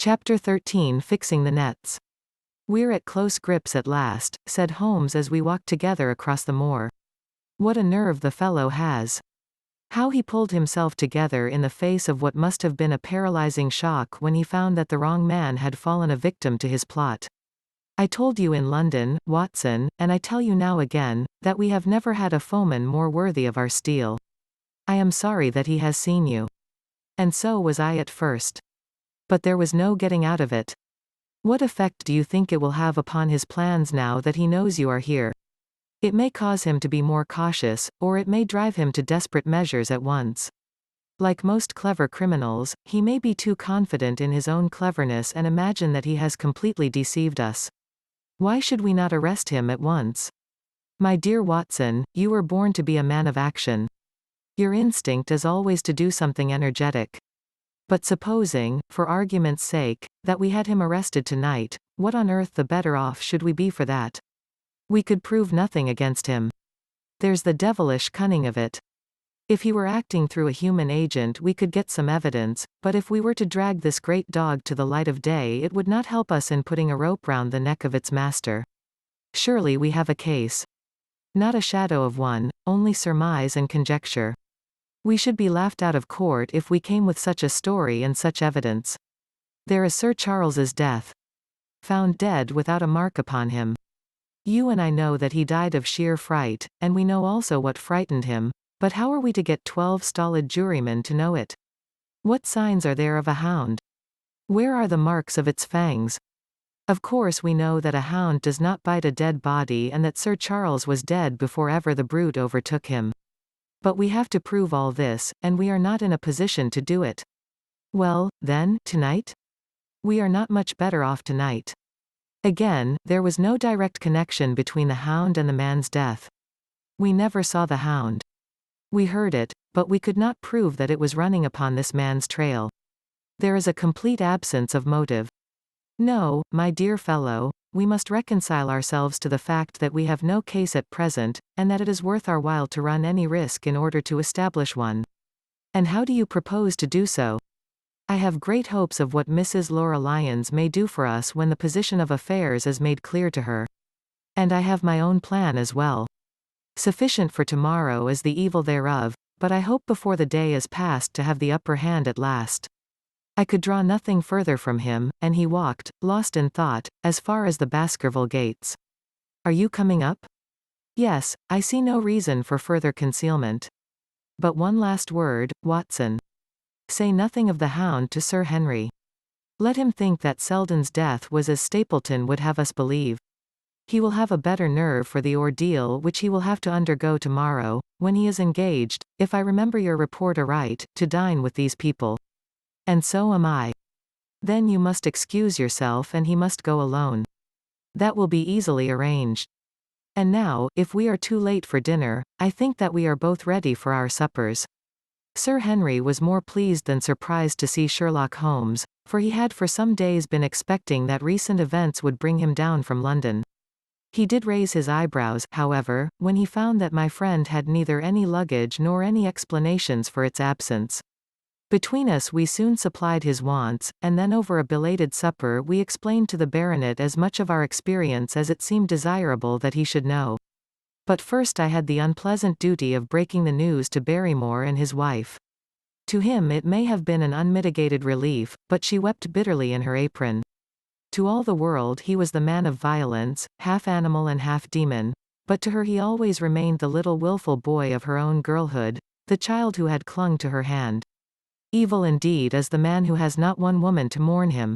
Chapter 13 Fixing the Nets. "We're at close grips at last," said Holmes as we walked together across the moor. "What a nerve the fellow has. How he pulled himself together in the face of what must have been a paralyzing shock when he found that the wrong man had fallen a victim to his plot. I told you in London, Watson, and I tell you now again, that we have never had a foeman more worthy of our steel. I am sorry that he has seen you. And so was I at first. But there was no getting out of it. What effect do you think it will have upon his plans now that he knows you are here? It may cause him to be more cautious, or it may drive him to desperate measures at once. Like most clever criminals, he may be too confident in his own cleverness and imagine that he has completely deceived us. Why should we not arrest him at once? My dear Watson, you were born to be a man of action. Your instinct is always to do something energetic. But supposing, for argument's sake, that we had him arrested tonight, what on earth the better off should we be for that? We could prove nothing against him. There's the devilish cunning of it. If he were acting through a human agent we could get some evidence, but if we were to drag this great dog to the light of day it would not help us in putting a rope round the neck of its master. Surely we have a case. Not a shadow of one, only surmise and conjecture. We should be laughed out of court if we came with such a story and such evidence. There is Sir Charles's death. Found dead without a mark upon him. You and I know that he died of sheer fright, and we know also what frightened him, but how are we to get 12 stolid jurymen to know it? What signs are there of a hound? Where are the marks of its fangs? Of course we know that a hound does not bite a dead body and that Sir Charles was dead before ever the brute overtook him. But we have to prove all this, and we are not in a position to do it. Well, then, tonight? We are not much better off tonight. Again, there was no direct connection between the hound and the man's death. We never saw the hound. We heard it, but we could not prove that it was running upon this man's trail. There is a complete absence of motive. No, my dear fellow, we must reconcile ourselves to the fact that we have no case at present, and that it is worth our while to run any risk in order to establish one. And how do you propose to do so? I have great hopes of what Mrs. Laura Lyons may do for us when the position of affairs is made clear to her. And I have my own plan as well. Sufficient for tomorrow is the evil thereof, but I hope before the day is past to have the upper hand at last. I could draw nothing further from him, and he walked, lost in thought, as far as the Baskerville gates. Are you coming up? Yes, I see no reason for further concealment. But one last word, Watson. Say nothing of the hound to Sir Henry. Let him think that Selden's death was as Stapleton would have us believe. He will have a better nerve for the ordeal which he will have to undergo tomorrow, when he is engaged, if I remember your report aright, to dine with these people. And so am I. Then you must excuse yourself and he must go alone. That will be easily arranged. And now, if we are too late for dinner, I think that we are both ready for our suppers. Sir Henry was more pleased than surprised to see Sherlock Holmes, for he had for some days been expecting that recent events would bring him down from London. He did raise his eyebrows, however, when he found that my friend had neither any luggage nor any explanations for its absence. Between us we soon supplied his wants, and then over a belated supper we explained to the baronet as much of our experience as it seemed desirable that he should know. But first I had the unpleasant duty of breaking the news to Barrymore and his wife. To him it may have been an unmitigated relief, but she wept bitterly in her apron. To all the world he was the man of violence, half animal and half demon, but to her he always remained the little wilful boy of her own girlhood, the child who had clung to her hand. Evil indeed is the man who has not one woman to mourn him.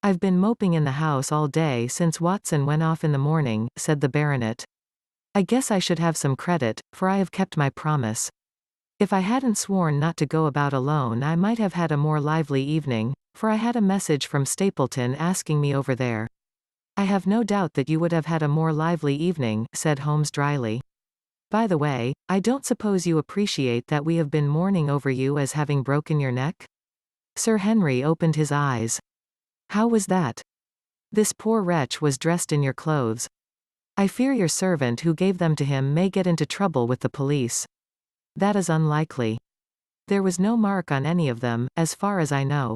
I've been moping in the house all day since Watson went off in the morning, said the baronet. I guess I should have some credit, for I have kept my promise. If I hadn't sworn not to go about alone I might have had a more lively evening, for I had a message from Stapleton asking me over there. I have no doubt that you would have had a more lively evening, said Holmes dryly. By the way, I don't suppose you appreciate that we have been mourning over you as having broken your neck? Sir Henry opened his eyes. How was that? This poor wretch was dressed in your clothes. I fear your servant who gave them to him may get into trouble with the police. That is unlikely. There was no mark on any of them, as far as I know.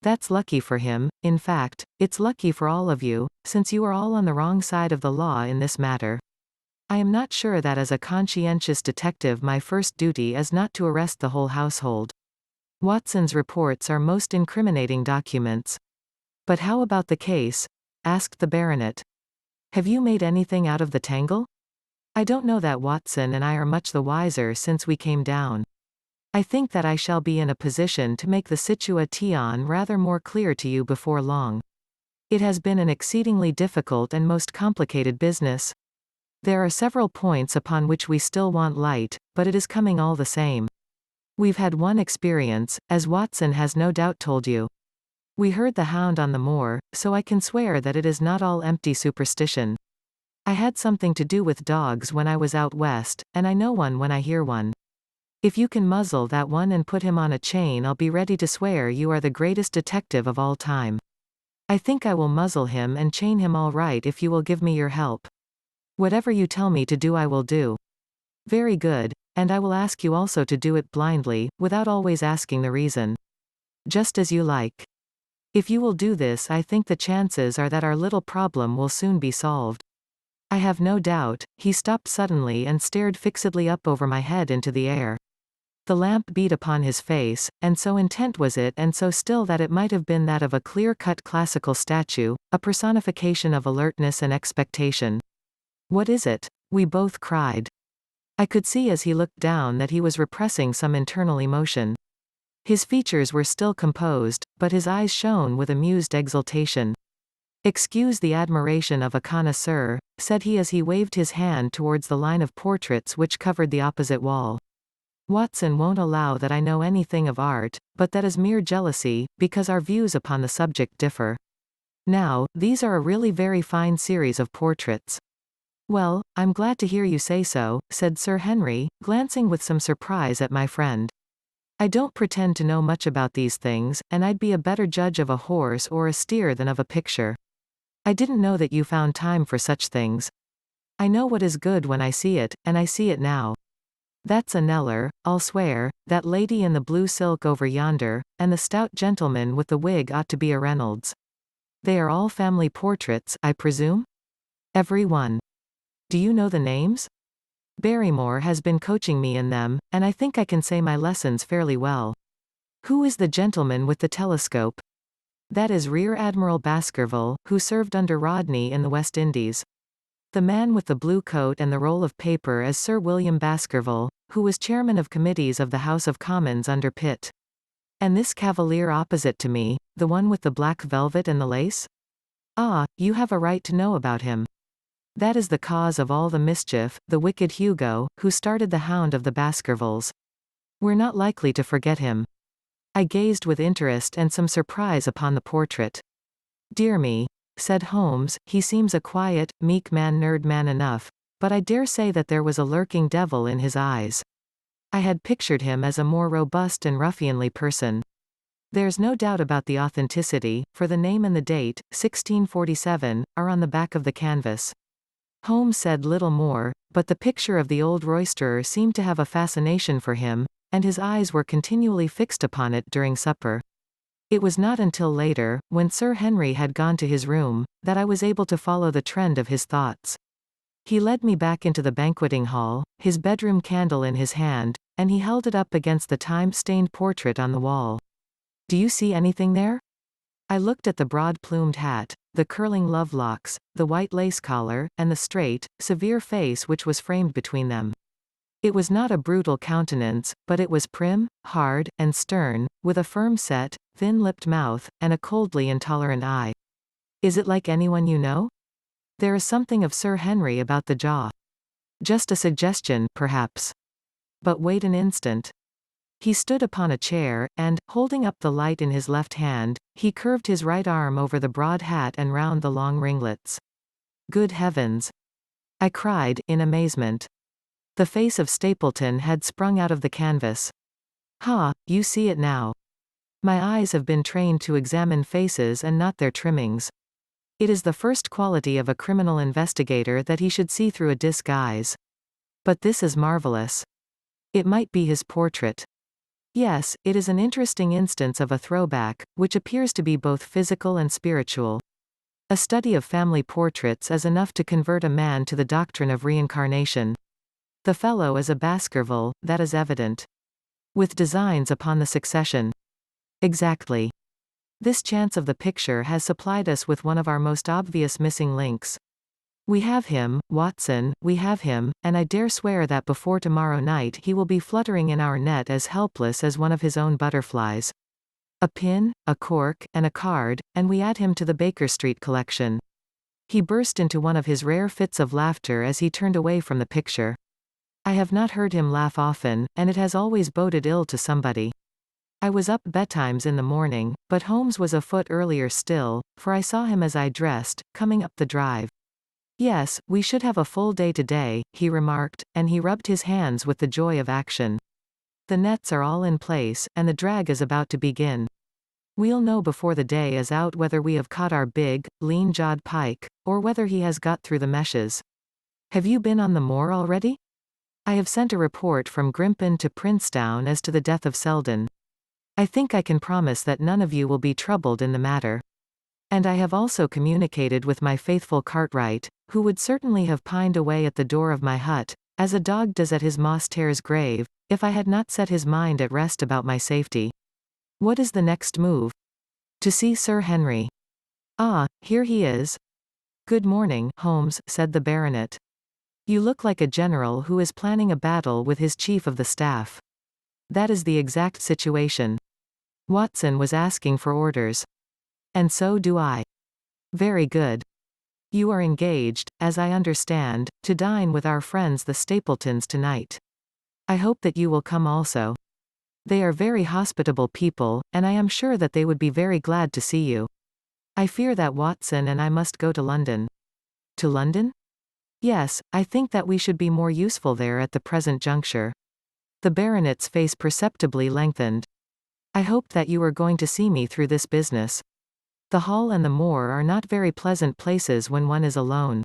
That's lucky for him. In fact, it's lucky for all of you, since you are all on the wrong side of the law in this matter. I am not sure that as a conscientious detective my first duty is not to arrest the whole household. Watson's reports are most incriminating documents. But how about the case? Asked the baronet. Have you made anything out of the tangle? I don't know that Watson and I are much the wiser since we came down. I think that I shall be in a position to make the situation rather more clear to you before long. It has been an exceedingly difficult and most complicated business. There are several points upon which we still want light, but it is coming all the same. We've had one experience, as Watson has no doubt told you. We heard the hound on the moor, so I can swear that it is not all empty superstition. I had something to do with dogs when I was out west, and I know one when I hear one. If you can muzzle that one and put him on a chain, I'll be ready to swear you are the greatest detective of all time. I think I will muzzle him and chain him all right if you will give me your help. Whatever you tell me to do I will do. Very good, and I will ask you also to do it blindly, without always asking the reason. Just as you like. If you will do this, I think the chances are that our little problem will soon be solved. I have no doubt. He stopped suddenly and stared fixedly up over my head into the air. The lamp beat upon his face, and so intent was it and so still that it might have been that of a clear-cut classical statue, a personification of alertness and expectation. What is it? We both cried. I could see as he looked down that he was repressing some internal emotion. His features were still composed, but his eyes shone with amused exultation. Excuse the admiration of a connoisseur, said he as he waved his hand towards the line of portraits which covered the opposite wall. Watson won't allow that I know anything of art, but that is mere jealousy, because our views upon the subject differ. Now, these are a really very fine series of portraits. Well, I'm glad to hear you say so, said Sir Henry, glancing with some surprise at my friend. I don't pretend to know much about these things, and I'd be a better judge of a horse or a steer than of a picture. I didn't know that you found time for such things. I know what is good when I see it, and I see it now. That's a Kneller, I'll swear. That lady in the blue silk over yonder, and the stout gentleman with the wig ought to be a Reynolds. They are all family portraits, I presume? Every one. Do you know the names? Barrymore has been coaching me in them, and I think I can say my lessons fairly well. Who is the gentleman with the telescope? That is Rear Admiral Baskerville, who served under Rodney in the West Indies. The man with the blue coat and the roll of paper is Sir William Baskerville, who was chairman of committees of the House of Commons under Pitt. And this cavalier opposite to me, the one with the black velvet and the lace? Ah, you have a right to know about him. That is the cause of all the mischief, the wicked Hugo, who started the Hound of the Baskervilles. We're not likely to forget him. I gazed with interest and some surprise upon the portrait. Dear me, said Holmes, he seems a quiet, meek man enough, but I dare say that there was a lurking devil in his eyes. I had pictured him as a more robust and ruffianly person. There's no doubt about the authenticity, for the name and the date, 1647, are on the back of the canvas. Holmes said little more, but the picture of the old roisterer seemed to have a fascination for him, and his eyes were continually fixed upon it during supper. It was not until later, when Sir Henry had gone to his room, that I was able to follow the trend of his thoughts. He led me back into the banqueting hall, his bedroom candle in his hand, and he held it up against the time-stained portrait on the wall. Do you see anything there? I looked at the broad-plumed hat, the curling love-locks, the white lace collar, and the straight, severe face which was framed between them. It was not a brutal countenance, but it was prim, hard, and stern, with a firm set, thin-lipped mouth, and a coldly intolerant eye. Is it like anyone you know? There is something of Sir Henry about the jaw. Just a suggestion, perhaps. But wait an instant. He stood upon a chair, and, holding up the light in his left hand, he curved his right arm over the broad hat and round the long ringlets. Good heavens! I cried, in amazement. The face of Stapleton had sprung out of the canvas. Ha, you see it now. My eyes have been trained to examine faces and not their trimmings. It is the first quality of a criminal investigator that he should see through a disguise. But this is marvelous. It might be his portrait. Yes, it is an interesting instance of a throwback, which appears to be both physical and spiritual. A study of family portraits is enough to convert a man to the doctrine of reincarnation. The fellow is a Baskerville, that is evident. With designs upon the succession. Exactly. This chance of the picture has supplied us with one of our most obvious missing links. We have him, Watson, we have him, and I dare swear that before tomorrow night he will be fluttering in our net as helpless as one of his own butterflies. A pin, a cork, and a card, and we add him to the Baker Street collection. He burst into one of his rare fits of laughter as he turned away from the picture. I have not heard him laugh often, and it has always boded ill to somebody. I was up betimes in the morning, but Holmes was afoot earlier still, for I saw him as I dressed, coming up the drive. Yes, we should have a full day today, he remarked, and he rubbed his hands with the joy of action. The nets are all in place, and the drag is about to begin. We'll know before the day is out whether we have caught our big, lean-jawed pike, or whether he has got through the meshes. Have you been on the moor already? I have sent a report from Grimpen to Princetown as to the death of Selden. I think I can promise that none of you will be troubled in the matter. And I have also communicated with my faithful Cartwright, who would certainly have pined away at the door of my hut, as a dog does at his moss-tare's grave, if I had not set his mind at rest about my safety. What is the next move? To see Sir Henry. Ah, here he is. Good morning, Holmes, said the baronet. You look like a general who is planning a battle with his chief of the staff. That is the exact situation. Watson was asking for orders. And so do I. Very good. You are engaged, as I understand, to dine with our friends the Stapletons tonight. I hope that you will come also. They are very hospitable people, and I am sure that they would be very glad to see you. I fear that Watson and I must go to London. To London? Yes, I think that we should be more useful there at the present juncture. The baronet's face perceptibly lengthened. I hoped that you were going to see me through this business. The hall and the moor are not very pleasant places when one is alone.